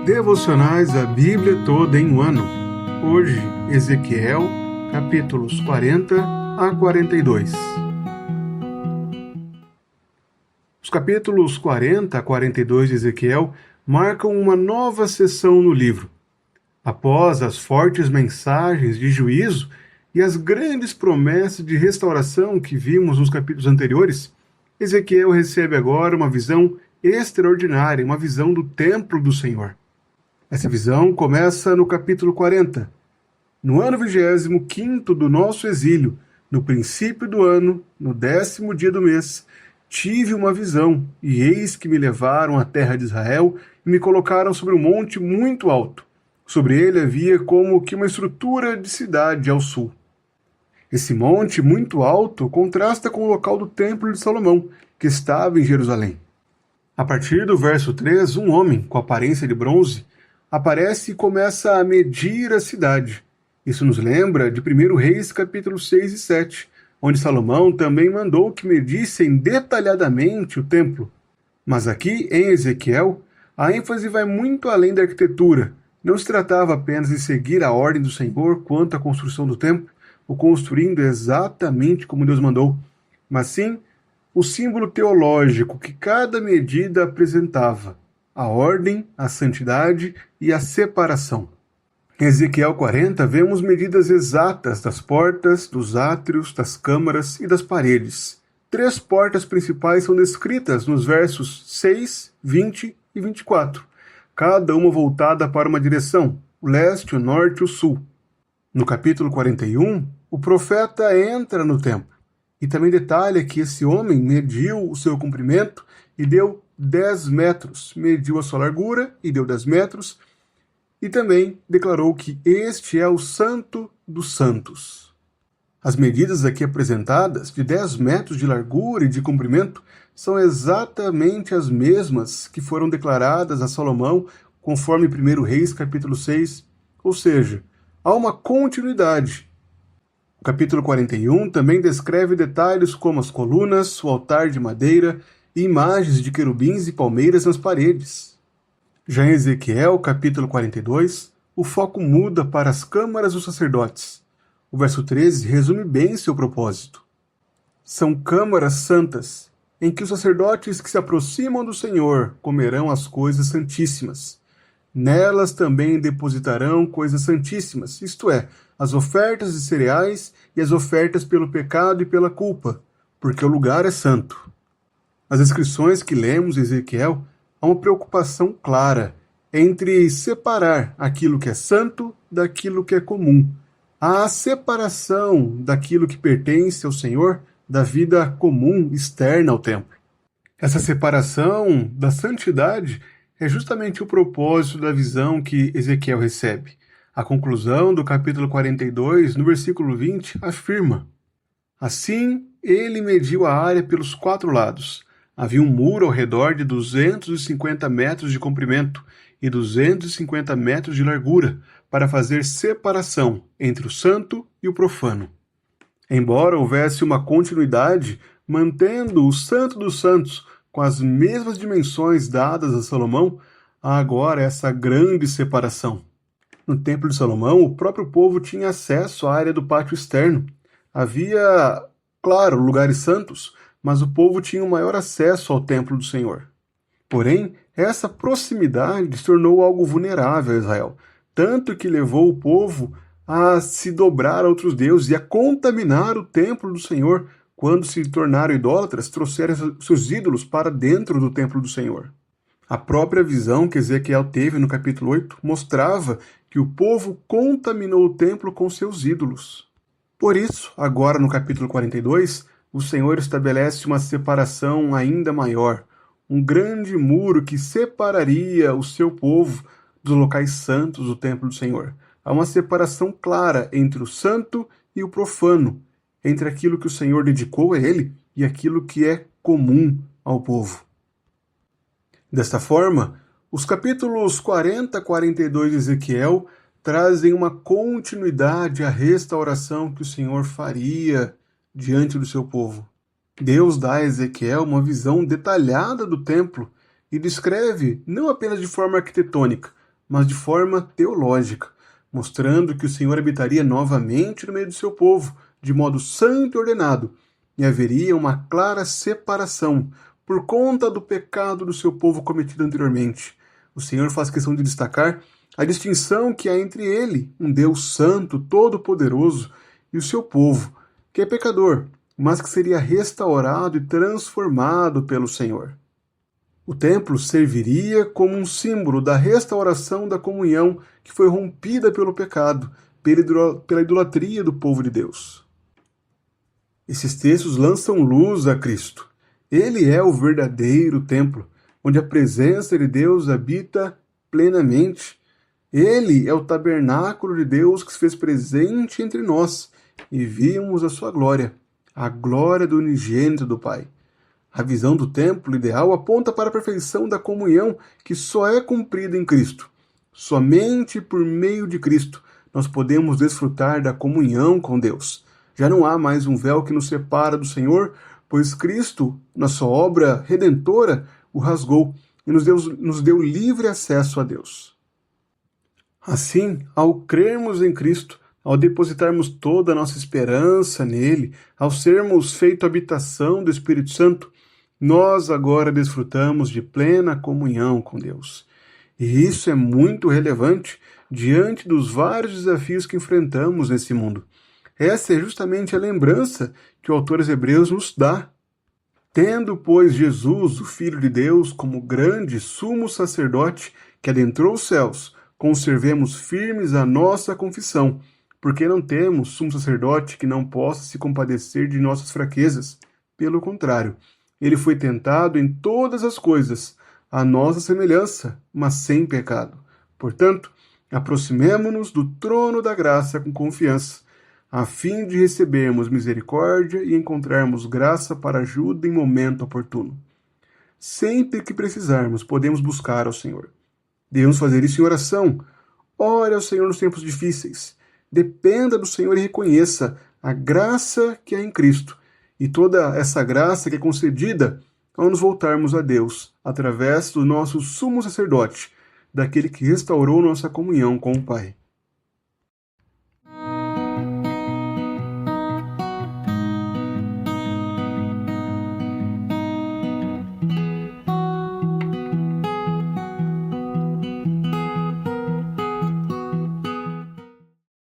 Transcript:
Devocionais a Bíblia toda em um ano. Hoje, Ezequiel, capítulos 40 a 42. Os capítulos 40 a 42 de Ezequiel marcam uma nova seção no livro. Após as fortes mensagens de juízo e as grandes promessas de restauração que vimos nos capítulos anteriores, Ezequiel recebe agora uma visão extraordinária, uma visão do templo do Senhor. Essa visão começa no capítulo 40. No ano 25º do nosso exílio, no princípio do ano, no 10º dia do mês, tive uma visão, e eis que me levaram à terra de Israel e me colocaram sobre um monte muito alto. Sobre ele havia como que uma estrutura de cidade ao sul. Esse monte muito alto contrasta com o local do templo de Salomão, que estava em Jerusalém. A partir do verso 3, um homem com aparência de bronze aparece e começa a medir a cidade. Isso nos lembra de 1 Reis capítulo 6 e 7, onde Salomão também mandou que medissem detalhadamente o templo. Mas aqui, em Ezequiel, a ênfase vai muito além da arquitetura. Não se tratava apenas de seguir a ordem do Senhor quanto à construção do templo, o construindo exatamente como Deus mandou, mas sim o símbolo teológico que cada medida apresentava: a ordem, a santidade e a separação. Em Ezequiel 40, vemos medidas exatas das portas, dos átrios, das câmaras e das paredes. 3 portas principais são descritas nos versos 6, 20 e 24, cada uma voltada para uma direção: o leste, o norte e o sul. No capítulo 41, o profeta entra no templo e também detalha que esse homem mediu o seu comprimento e deu 10 metros, mediu a sua largura e deu 10 metros, e também declarou que este é o Santo dos Santos. As medidas aqui apresentadas, de 10 metros de largura e de comprimento, são exatamente as mesmas que foram declaradas a Salomão, conforme 1 Reis capítulo 6, ou seja, há uma continuidade. O capítulo 41 também descreve detalhes como as colunas, o altar de madeira e imagens de querubins e palmeiras nas paredes. Já em Ezequiel, capítulo 42, o foco muda para as câmaras dos sacerdotes. O verso 13 resume bem seu propósito. São câmaras santas, em que os sacerdotes que se aproximam do Senhor comerão as coisas santíssimas. Nelas também depositarão coisas santíssimas, isto é, as ofertas de cereais e as ofertas pelo pecado e pela culpa, porque o lugar é santo. Nas descrições que lemos em Ezequiel, há uma preocupação clara entre separar aquilo que é santo daquilo que é comum. Há a separação daquilo que pertence ao Senhor da vida comum externa ao templo. Essa separação da santidade é justamente o propósito da visão que Ezequiel recebe. A conclusão do capítulo 42, no versículo 20, afirma: assim ele mediu a área pelos 4 lados. Havia um muro ao redor de 250 metros de comprimento e 250 metros de largura, para fazer separação entre o santo e o profano. Embora houvesse uma continuidade, mantendo o Santo dos Santos com as mesmas dimensões dadas a Salomão, há agora essa grande separação. No Templo de Salomão, o próprio povo tinha acesso à área do pátio externo. Havia, claro, lugares santos, mas o povo tinha um maior acesso ao templo do Senhor. Porém, essa proximidade se tornou algo vulnerável a Israel, tanto que levou o povo a se dobrar a outros deuses e a contaminar o templo do Senhor. Quando se tornaram idólatras, trouxeram seus ídolos para dentro do templo do Senhor. A própria visão que Ezequiel teve no capítulo 8 mostrava que o povo contaminou o templo com seus ídolos. Por isso, agora no capítulo 42, o Senhor estabelece uma separação ainda maior, um grande muro que separaria o seu povo dos locais santos do templo do Senhor. Há uma separação clara entre o santo e o profano, entre aquilo que o Senhor dedicou a ele e aquilo que é comum ao povo. Desta forma, os capítulos 40 a 42 de Ezequiel trazem uma continuidade à restauração que o Senhor faria diante do seu povo. Deus dá a Ezequiel uma visão detalhada do templo e descreve, não apenas de forma arquitetônica, mas de forma teológica, mostrando que o Senhor habitaria novamente no meio do seu povo, de modo santo e ordenado, e haveria uma clara separação por conta do pecado do seu povo cometido anteriormente. O Senhor faz questão de destacar a distinção que há entre ele, um Deus santo, todo-poderoso, e o seu povo, que é pecador, mas que seria restaurado e transformado pelo Senhor. O templo serviria como um símbolo da restauração da comunhão que foi rompida pelo pecado, pela idolatria do povo de Deus. Esses textos lançam luz a Cristo. Ele é o verdadeiro templo, onde a presença de Deus habita plenamente. Ele é o tabernáculo de Deus que se fez presente entre nós, e vimos a sua glória, a glória do unigênito do Pai. A visão do templo ideal aponta para a perfeição da comunhão que só é cumprida em Cristo. Somente por meio de Cristo nós podemos desfrutar da comunhão com Deus. Já não há mais um véu que nos separa do Senhor, pois Cristo, na sua obra redentora, o rasgou e nos deu livre acesso a Deus. Assim, ao crermos em Cristo, ao depositarmos toda a nossa esperança nele, ao sermos feito habitação do Espírito Santo, nós agora desfrutamos de plena comunhão com Deus. E isso é muito relevante diante dos vários desafios que enfrentamos nesse mundo. Essa é justamente a lembrança que o autor aos Hebreus nos dá. Tendo, pois, Jesus, o Filho de Deus, como grande sumo sacerdote que adentrou os céus, conservemos firmes a nossa confissão, porque não temos sumo sacerdote que não possa se compadecer de nossas fraquezas. Pelo contrário, ele foi tentado em todas as coisas, à nossa semelhança, mas sem pecado. Portanto, aproximemo-nos do trono da graça com confiança, a fim de recebermos misericórdia e encontrarmos graça para ajuda em momento oportuno. Sempre que precisarmos, podemos buscar ao Senhor. Devemos fazer isso em oração. Ore ao Senhor nos tempos difíceis. Dependa do Senhor e reconheça a graça que há em Cristo e toda essa graça que é concedida ao nos voltarmos a Deus através do nosso sumo sacerdote, daquele que restaurou nossa comunhão com o Pai.